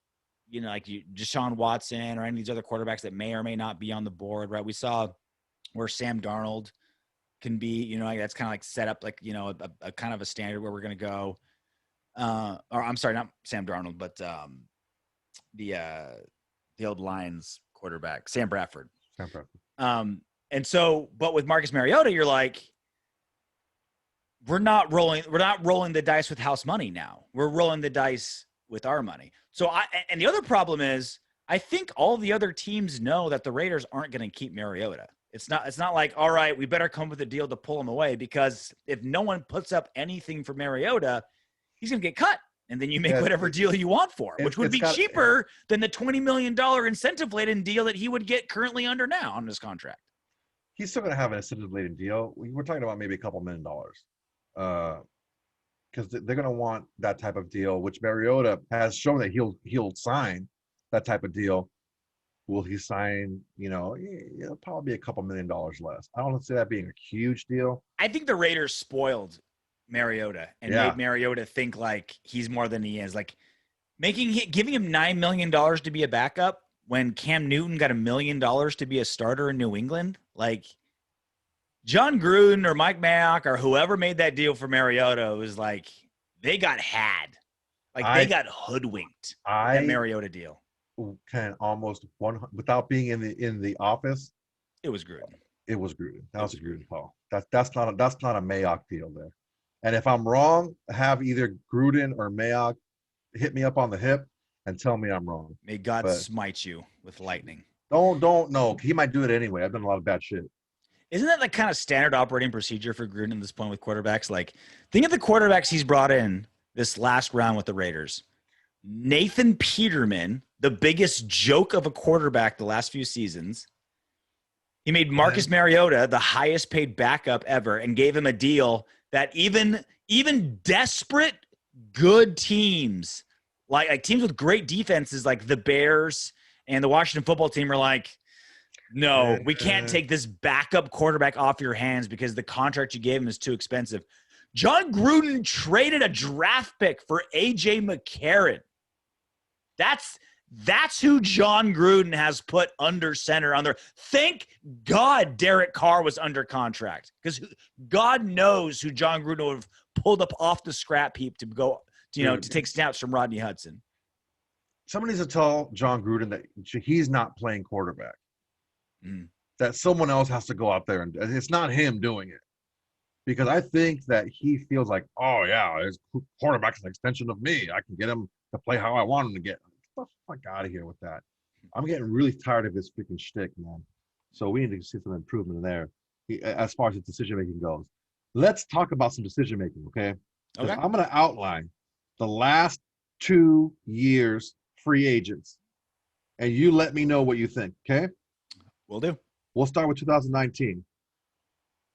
Deshaun Watson or any of these other quarterbacks that may or may not be on the board, right? We saw where Sam Darnold can be, that's kind of like set up like, a kind of a standard where we're going to go. Or I'm sorry, not Sam Darnold, but the old Lions quarterback, Sam Bradford. And so, but with Marcus Mariota, you're like, we're not rolling the dice with house money now. We're rolling the dice with our money. So and the other problem is, I think all the other teams know that the Raiders aren't going to keep Mariota. It's not like, all right, we better come with a deal to pull him away, because if no one puts up anything for Mariota, he's going to get cut. And then you make whatever deal you want for him, which would be cheaper than the $20 million incentive-laden deal that he would get currently under now on his contract. He's still going to have an incentive-laden deal. We're talking about maybe a couple $1 million. Because they're going to want that type of deal, which Mariota has shown that he'll sign that type of deal. Will he sign, it'll probably be a couple $1 million less. I don't see that being a huge deal. I think the Raiders spoiled Mariota and made Mariota think like he's more than he is. Like, giving him $9 million to be a backup when Cam Newton got $1 million to be a starter in New England. Like, John Gruden or Mike Mayock or whoever made that deal for Mariota was like, they got had. Like, they got hoodwinked. That Mariota deal. Can almost without being in the office. It was Gruden. It was Gruden. That was a Gruden call. That's not a Mayock deal there. And if I'm wrong, have either Gruden or Mayock hit me up on the hip and tell me I'm wrong. May God smite you with lightning. Don't no. He might do it anyway. I've done a lot of bad shit. Isn't that the kind of standard operating procedure for Gruden at this point with quarterbacks? Like, think of the quarterbacks he's brought in this last round with the Raiders. Nathan Peterman, the biggest joke of a quarterback the last few seasons. He made Marcus Mariota the highest paid backup ever and gave him a deal that even desperate good teams, like teams with great defenses like the Bears and the Washington football team are like, no, we can't take this backup quarterback off your hands because the contract you gave him is too expensive. John Gruden traded a draft pick for A.J. McCarron. That's who John Gruden has put under center on there. Thank God Derek Carr was under contract because God knows who John Gruden would have pulled up off the scrap heap to go, to take snaps from Rodney Hudson. Somebody needs to tell John Gruden that he's not playing quarterback. That someone else has to go out there and it's not him doing it. Because I think that he feels like, oh yeah, his quarterback is an extension of me. I can get him to play how I want him to get. Get the fuck out of here with that. I'm getting really tired of his freaking shtick, man. So we need to see some improvement in there as far as his decision making goes. Let's talk about some decision making, okay? Okay. I'm going to outline the last 2 years free agents, and you let me know what you think, okay? Will do. We'll start with 2019.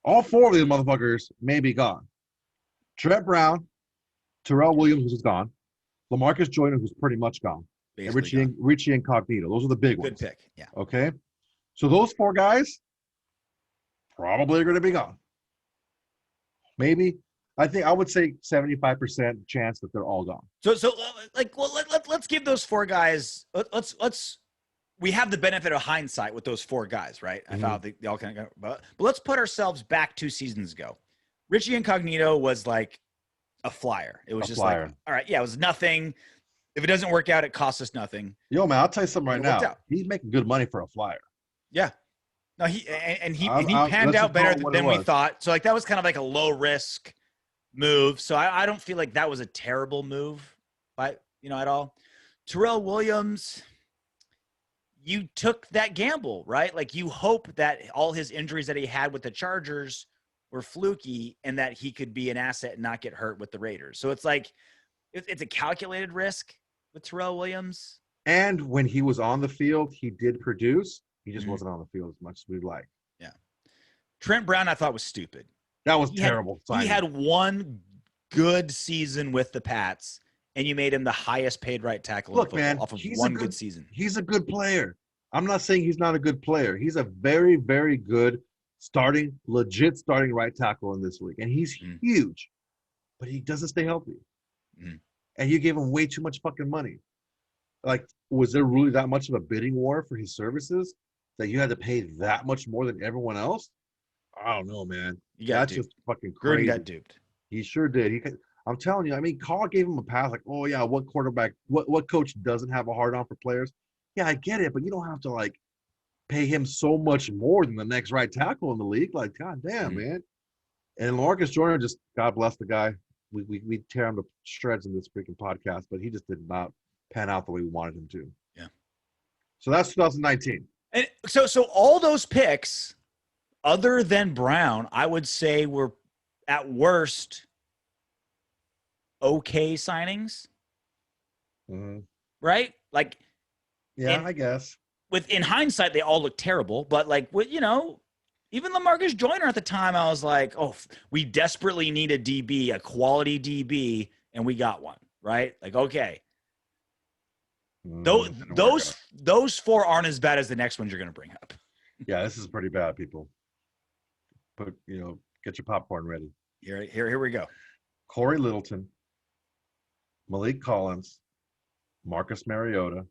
All 4 of these motherfuckers may be gone. Trent Brown, Tyrell Williams, who's gone. LaMarcus Joyner, who's pretty much gone. Basically and Richie Incognito. Those are the big ones. Good pick, yeah. Okay? So those 4 guys probably are going to be gone. Maybe. I would say 75% chance that they're all gone. Let's give those 4 guys. Let's. We have the benefit of hindsight with those 4 guys, right? I thought they all kind of go, but let's put ourselves back 2 seasons ago. Richie Incognito was like a flyer. It was just flyer. Like, all right, yeah, it was nothing. If it doesn't work out, it costs us nothing. Yo, man, I'll tell you something right now. He's making good money for a flyer. Yeah. No, he panned out better than we thought. So like that was kind of like a low risk move. So I don't feel like that was a terrible move, at all. Terrell Williams, you took that gamble, right? Like you hope that all his injuries that he had with the Chargers were fluky and that he could be an asset and not get hurt with the Raiders. So it's like, it's a calculated risk with Tyrell Williams. And when he was on the field, he did produce. He just wasn't on the field as much as we'd like. Yeah. Trent Brown, I thought was stupid. That was terrible. He had one good season with the Pats, and you made him the highest paid right tackle in football off of one good season. He's a good player. I'm not saying he's not a good player. He's a very, very good legit starting right tackle in this league. And he's huge, but he doesn't stay healthy. And you gave him way too much fucking money. Like, was there really that much of a bidding war for his services that you had to pay that much more than everyone else? I don't know, man. That's just fucking crazy. Gruden got duped. He sure did. I'm telling you, I mean, Carr gave him a pass like, oh, yeah, what quarterback, what coach doesn't have a hard on for players? Yeah, I get it, but you don't have to, like, pay him so much more than the next right tackle in the league. Like, goddamn, man. And LaMarcus Joyner, just God bless the guy. We tear him to shreds in this freaking podcast, but he just did not pan out the way we wanted him to. Yeah. So that's 2019. And so all those picks, other than Brown, I would say were at worst okay signings. Right? Like, yeah, I guess. In hindsight, they all look terrible, but like, even LaMarcus Joyner at the time, I was like, oh, we desperately need a DB, a quality DB, and we got one, right? Like, okay. Those 4 aren't as bad as the next ones you're going to bring up. Yeah, this is pretty bad, people. But, get your popcorn ready. Here we go. Corey Littleton, Malik Collins, Marcus Mariota,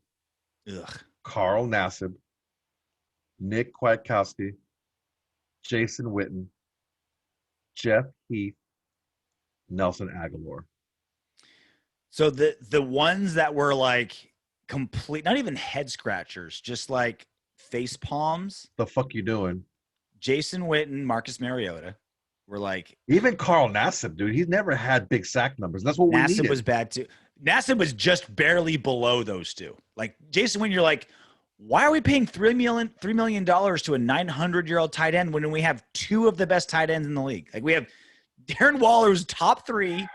Ugh. Carl Nassib, Nick Kwiatkowski, Jason Witten, Jeff Heath, Nelson Agholor. So the ones that were like complete, not even head scratchers, just like face palms. The fuck you doing? Jason Witten, Marcus Mariota were like. Even Carl Nassib, dude, he's never had big sack numbers. That's what we needed. Nassib was bad too. Nassib was just barely below those two. Like Jason Witten, you're like, why are we paying $3 million to a 900-year-old tight end when we have two of the best tight ends in the league? Like we have Darren Waller, who's top 3, and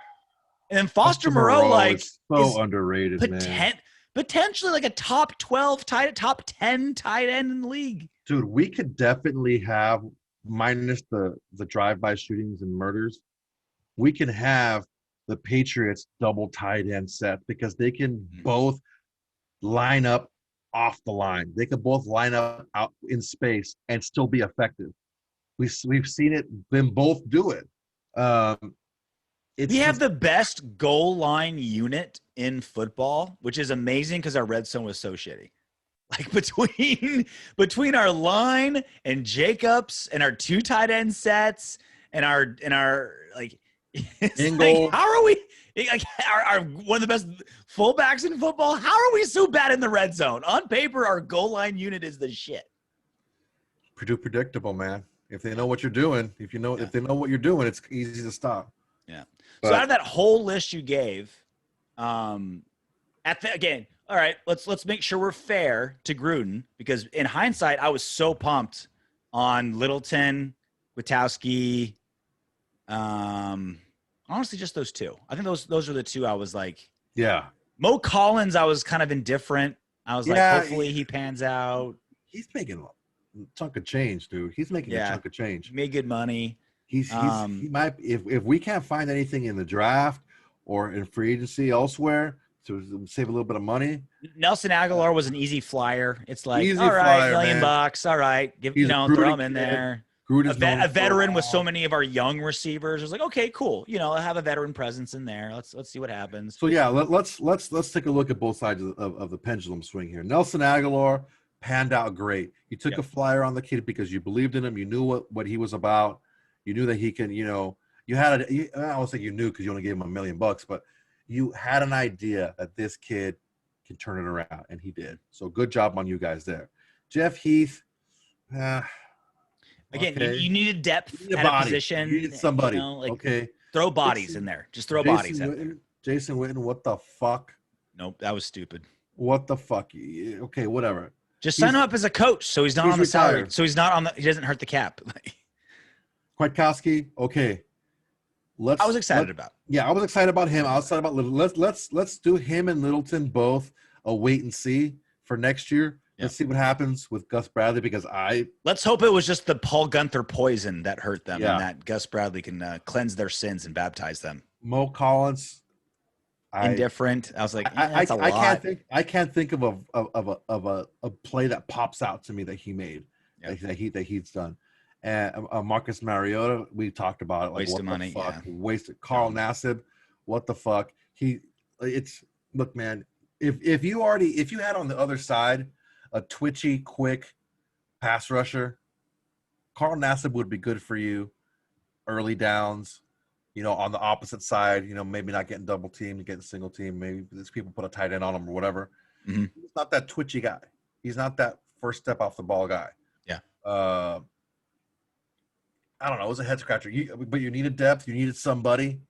then Foster Moreau, like is so underrated, man. Potentially like a top 12 top 10 tight end in the league. Dude, we could definitely have, minus the drive-by shootings and murders, we can have the Patriots double tight end set because they can both line up off the line. They could both line up out in space and still be effective. We've seen them both do it. We have the best goal line unit in football, which is amazing because our red zone was so shitty. Like between our line and Jacobs and our 2 tight end sets and our like, like how are we like our one of the best fullbacks in football? How are we so bad in the red zone? On paper, our goal line unit is the shit. Predictable, man. If they know what you're doing, if they know what you're doing, it's easy to stop. Yeah. So out of that whole list you gave, again, all right, let's make sure we're fair to Gruden because in hindsight, I was so pumped on Littleton, Witkowski, honestly, just those 2. I think those are the 2 I was like, yeah. Mo Collins, I was kind of indifferent. I was like, hopefully he pans out. He's making a chunk of change, dude. He's making a chunk of change. Made good money. He might, if we can't find anything in the draft or in free agency elsewhere to save a little bit of money. Nelson Agholor was an easy flyer. It's like, easy all right, flyer, $1 million. All right, throw him in there. A veteran with so many of our young receivers. It was like, okay, cool. Have a veteran presence in there. Let's see what happens. So yeah, let's take a look at both sides of the pendulum swing here. Nelson Agholor panned out great. You took a flyer on the kid because you believed in him. You knew what he was about. You knew that he can. I don't think you knew because you only gave him $1 million, but you had an idea that this kid can turn it around, and he did. So good job on you guys there. Jeff Heath. Again, okay. you needed depth at a position. You needed somebody. Okay. Throw bodies in there. Just throw bodies in there. Jason Witten, what the fuck? Nope, that was stupid. What the fuck? Okay, whatever. Just sign him up as a coach so he's not on the salary. Retired. So he's not on he doesn't hurt the cap. Kwiatkowski, okay. I was excited about. Yeah, I was excited about him. I was excited about let's do him and Littleton both a wait and see for next year. Let's see what happens with Gus Bradley because let's hope it was just the Paul Gunther poison that hurt them and that Gus Bradley can cleanse their sins and baptize them. Mo Collins, indifferent. I was like, that's a lot. I can't think of a play that pops out to me that he made that he's done. And Marcus Mariota, we talked about it. Like, waste of money. Fuck? Wasted. Carl Nassib, what the fuck? Look, man. If you had on the other side a twitchy, quick pass rusher, Carl Nassib would be good for you. Early downs, on the opposite side, maybe not getting double teamed, getting single team. Maybe these people put a tight end on him or whatever. Mm-hmm. He's not that twitchy guy. He's not that first step off the ball guy. Yeah. I don't know. It was a head scratcher. But you needed depth. You needed somebody.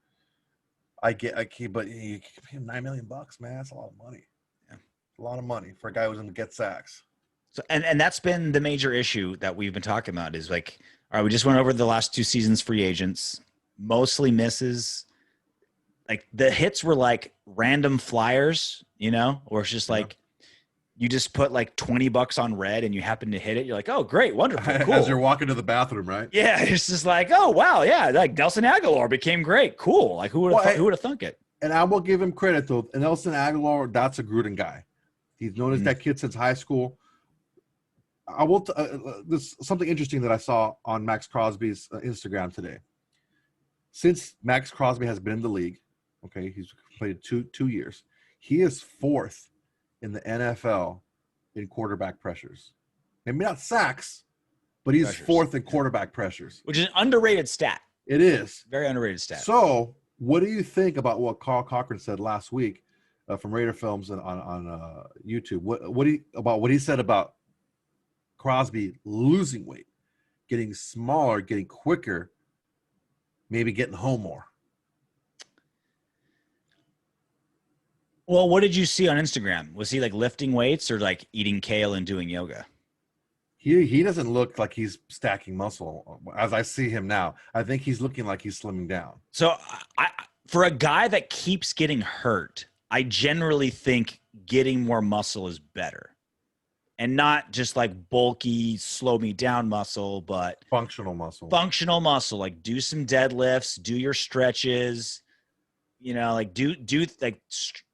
But you pay him $9 million, man. That's a lot of money. Yeah, a lot of money for a guy who's going to get sacks. So, and that's been the major issue that we've been talking about is like, all right, we just went over the last 2 seasons free agents, mostly misses. Like the hits were like random flyers, or it's just like you just put like $20 on red and you happen to hit it. You're like, oh, great, wonderful, cool. As you're walking to the bathroom, right? Yeah, it's just like, oh wow, yeah, like Nelson Agholor became great, cool. Like who would have thunk it? And I will give him credit though. Nelson Agholor, that's a Gruden guy. He's known as that kid since high school. I will. There's something interesting that I saw on Max Crosby's Instagram today. Since Max Crosby has been in the league, okay, he's played two years. He is 4th in the NFL in quarterback pressures. Maybe not sacks, but he's Pressures. 4th in quarterback pressers. Which is an underrated stat. It is. Very underrated stat. So what do you think about what Carl Cochran said last week from Raider Films and on YouTube? What he said about Crosby losing weight, getting smaller, getting quicker, maybe getting home more? Well, what did you see on Instagram? Was he like lifting weights or like eating kale and doing yoga? He doesn't look like he's stacking muscle as I see him now. I think he's looking like he's slimming down. So for a guy that keeps getting hurt, I generally think getting more muscle is better. And not just like bulky, slow me down muscle, but functional muscle. Functional muscle, like do some deadlifts, do your stretches, like do like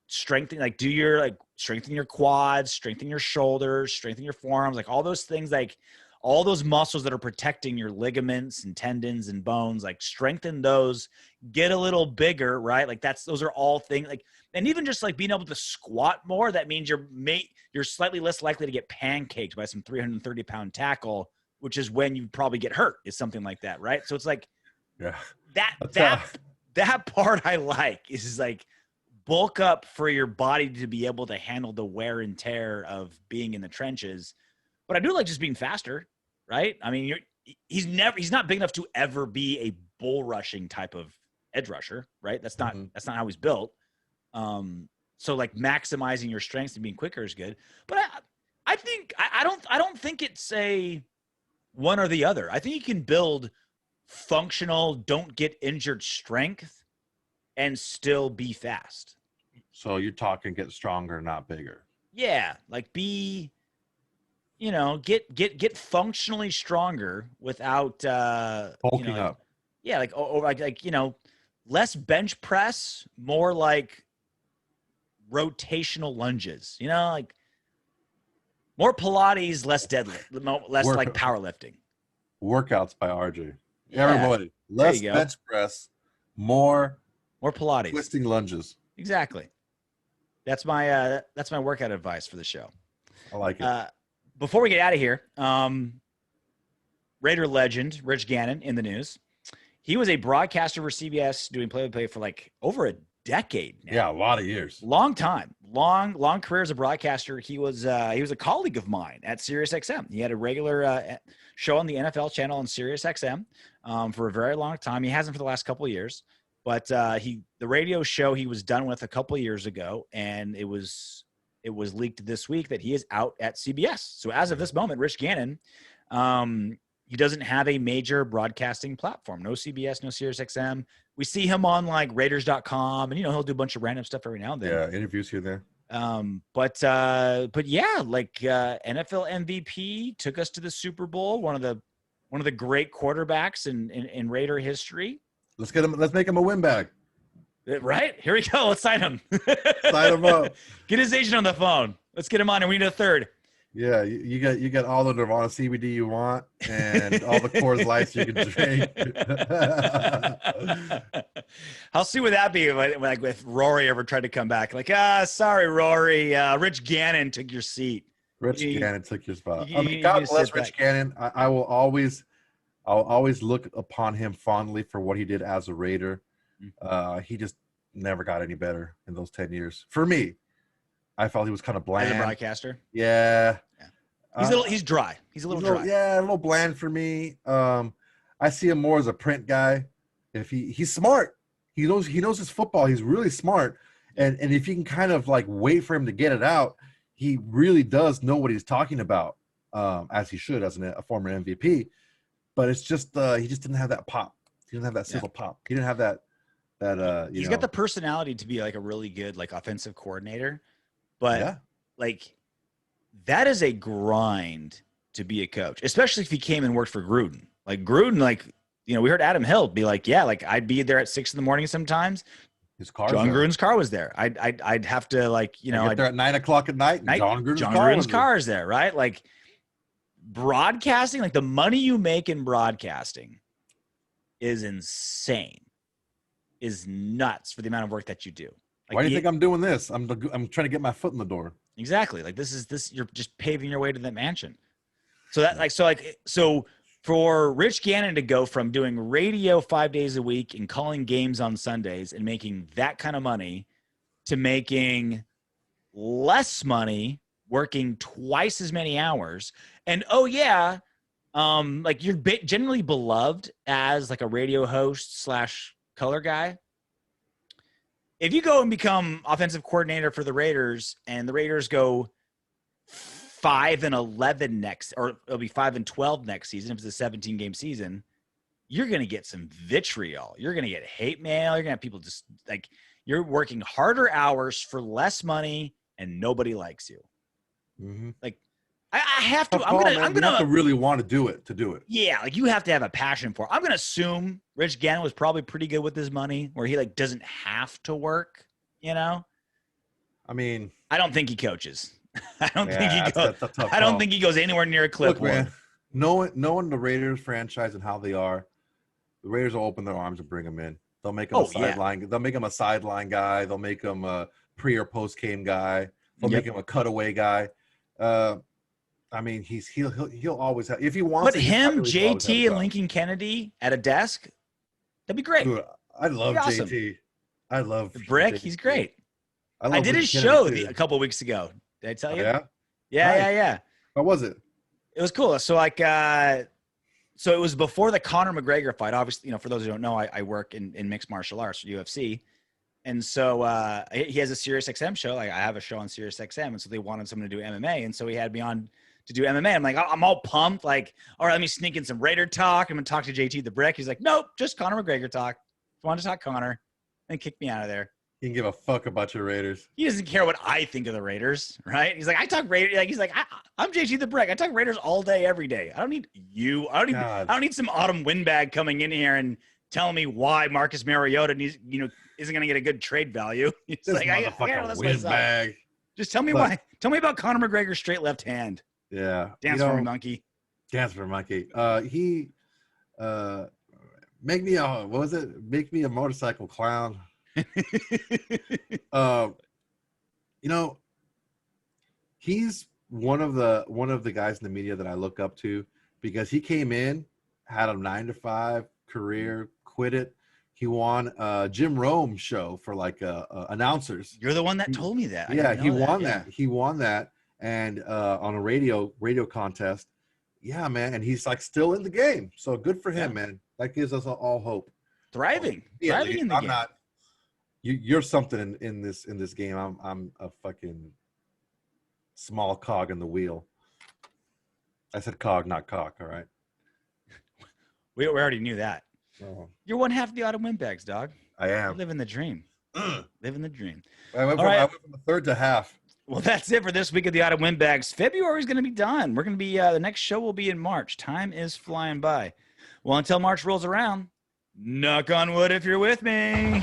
strengthen, like do your like strengthen your quads, strengthen your shoulders, strengthen your forearms, like all those things, like all those muscles that are protecting your ligaments and tendons and bones, like strengthen those, get a little bigger, right? Like those are all things like, and even just like being able to squat more, that means you're slightly less likely to get pancaked by some 330-pound tackle, which is when you probably get hurt, is something like that, right? So it's like, yeah, that part I like is like bulk up for your body to be able to handle the wear and tear of being in the trenches. But I do like just being faster, right? I mean, he's not big enough to ever be a bull rushing type of edge rusher, right? That's not how he's built. So like maximizing your strengths and being quicker is good. But I think I don't think it's a one or the other. I think you can build functional, don't get injured strength and still be fast. So you're talking get stronger, not bigger. Yeah, like be, get functionally stronger without bulking up. Yeah, like less bench press, more like rotational lunges. Like more Pilates, less deadlift, less like powerlifting. Workouts by RJ. Yeah. Everybody, less bench press, more Pilates, twisting lunges. Exactly. That's my workout advice for the show. I like it. Before we get out of here, Raider legend Rich Gannon in the news. He was a broadcaster for CBS doing play-by-play for like over a decade now. Yeah, a lot of years. Long time. Long career as a broadcaster. He was a colleague of mine at SiriusXM. He had a regular show on the NFL channel on SiriusXM for a very long time. He hasn't for the last couple of years. But the radio show he was done with a couple of years ago, and it was leaked this week that he is out at CBS. So as of this moment, Rich Gannon, he doesn't have a major broadcasting platform. No CBS, no SiriusXM. We see him on like Raiders.com, and he'll do a bunch of random stuff every now and then. Yeah, interviews here there. But yeah, like NFL MVP, took us to the Super Bowl. One of the great quarterbacks in Raider history. Let's get him. Let's make him a Windbag. Right? Here we go. Let's sign him. Sign him up. Get his agent on the phone. Let's get him on, and we need a third. Yeah, you get all the Nirvana CBD you want, and all the Coors Lights you can drink. How sweet would that be, like if Rory ever tried to come back? Like, sorry, Rory. Rich Gannon took your seat. Rich Gannon took your spot. God bless Rich Gannon. I'll always look upon him fondly for what he did as a Raider. He just never got any better in those 10 years. For me, I felt he was kind of bland. As a broadcaster? Yeah. He's dry. He's a little dry. Yeah, a little bland for me. I see him more as a print guy. If he's smart. He knows his football. He's really smart. And if you can kind of like wait for him to get it out, he really does know what he's talking about, as he should as a former MVP. But it's just he just didn't have that pop. He didn't have that sizzle pop. He didn't have that. He's got the personality to be like a really good like offensive coordinator, but like that is a grind to be a coach, especially if he came and worked for Gruden. Like Gruden, like we heard Adam Hill be like, yeah, like I'd be there at 6 a.m. sometimes. His car. John Gruden's car was there. I'd have to like I'd there at 9 o'clock at night. John Gruden's car is there, right? Like broadcasting, like the money you make in broadcasting is insane, is nuts for the amount of work that you do. Like why do you think I'm doing this? I'm trying to get my foot in the door. Exactly. Like you're just paving your way to the mansion. So for Rich Gannon to go from doing radio 5 days a week and calling games on Sundays and making that kind of money to making less money, working twice as many hours. And like you're generally beloved as like a radio host / color guy. If you go and become offensive coordinator for the Raiders and the Raiders go 5-11 next, or it'll be 5-12 next season, if it's a 17-game season, you're going to get some vitriol. You're going to get hate mail. You're going to have people just like, you're working harder hours for less money and nobody likes you. Mm-hmm. Like, I have to. I'm gonna have to really want to do it. Yeah, like you have to have a passion for it. I'm gonna assume Rich Gannon was probably pretty good with his money, where he like doesn't have to work. You know, I mean, I don't think he coaches. I don't think he goes anywhere near a clipboard. Look, man, knowing the Raiders franchise and how they are, the Raiders will open their arms and bring him in. They'll make him a sideline. Yeah. They'll make him a sideline guy. They'll make him a pre or post game guy. They'll make him a cutaway guy. I mean, he'll always have, if he wants. But him, JT, and Lincoln Kennedy at a desk, that'd be great. Dude, I love JT. Awesome. I love the Brick. JT. He's great. I did his show a couple of weeks ago. Did I tell you? Yeah. Yeah. How was it? It was cool. So so it was before the Conor McGregor fight. Obviously, for those who don't know, I work in mixed martial arts for UFC. And so he has a Sirius XM show. Like I have a show on Sirius XM. And so they wanted someone to do MMA. And so he had me on to do MMA. I'm like, I'm all pumped. Like, all right, let me sneak in some Raider talk. I'm going to talk to JT the Brick. He's like, nope, just Conor McGregor talk. If you want to talk Conor, and kick me out of there. He can give a fuck about your Raiders. He doesn't care what I think of the Raiders, right? He's like, I talk Raiders. Like, he's like, I'm JT the Brick. I talk Raiders all day, every day. I don't need you. I don't need some autumn windbag coming in here and telling me why Marcus Mariota needs, isn't going to get a good trade value. He's like, I got windbag. Just tell me why. Tell me about Conor McGregor's straight left hand. Yeah. Dance for me, monkey. Dance for monkey. He make me a motorcycle clown. He's one of the guys in the media that I look up to because he came in, had a 9-to-5 career, quit it. He won Jim Rome show for announcers. You're the one that told me that. Yeah, he won that. He won that. And on a radio contest. Yeah, man. And he's still in the game. So good for him, man. That gives us all hope. Thriving in the game. You're something in this game. I'm a fucking small cog in the wheel. I said cog, not cock, all right? We already knew that. Oh. You're one half of the autumn windbags, dog. I am. You're living the dream. Living the dream. I went from a third to half. Well, that's it for this week of the Autumn Windbags. February is going to be done. We're going to be the next show will be in March. Time is flying by. Well, until March rolls around, knock on wood if you're with me.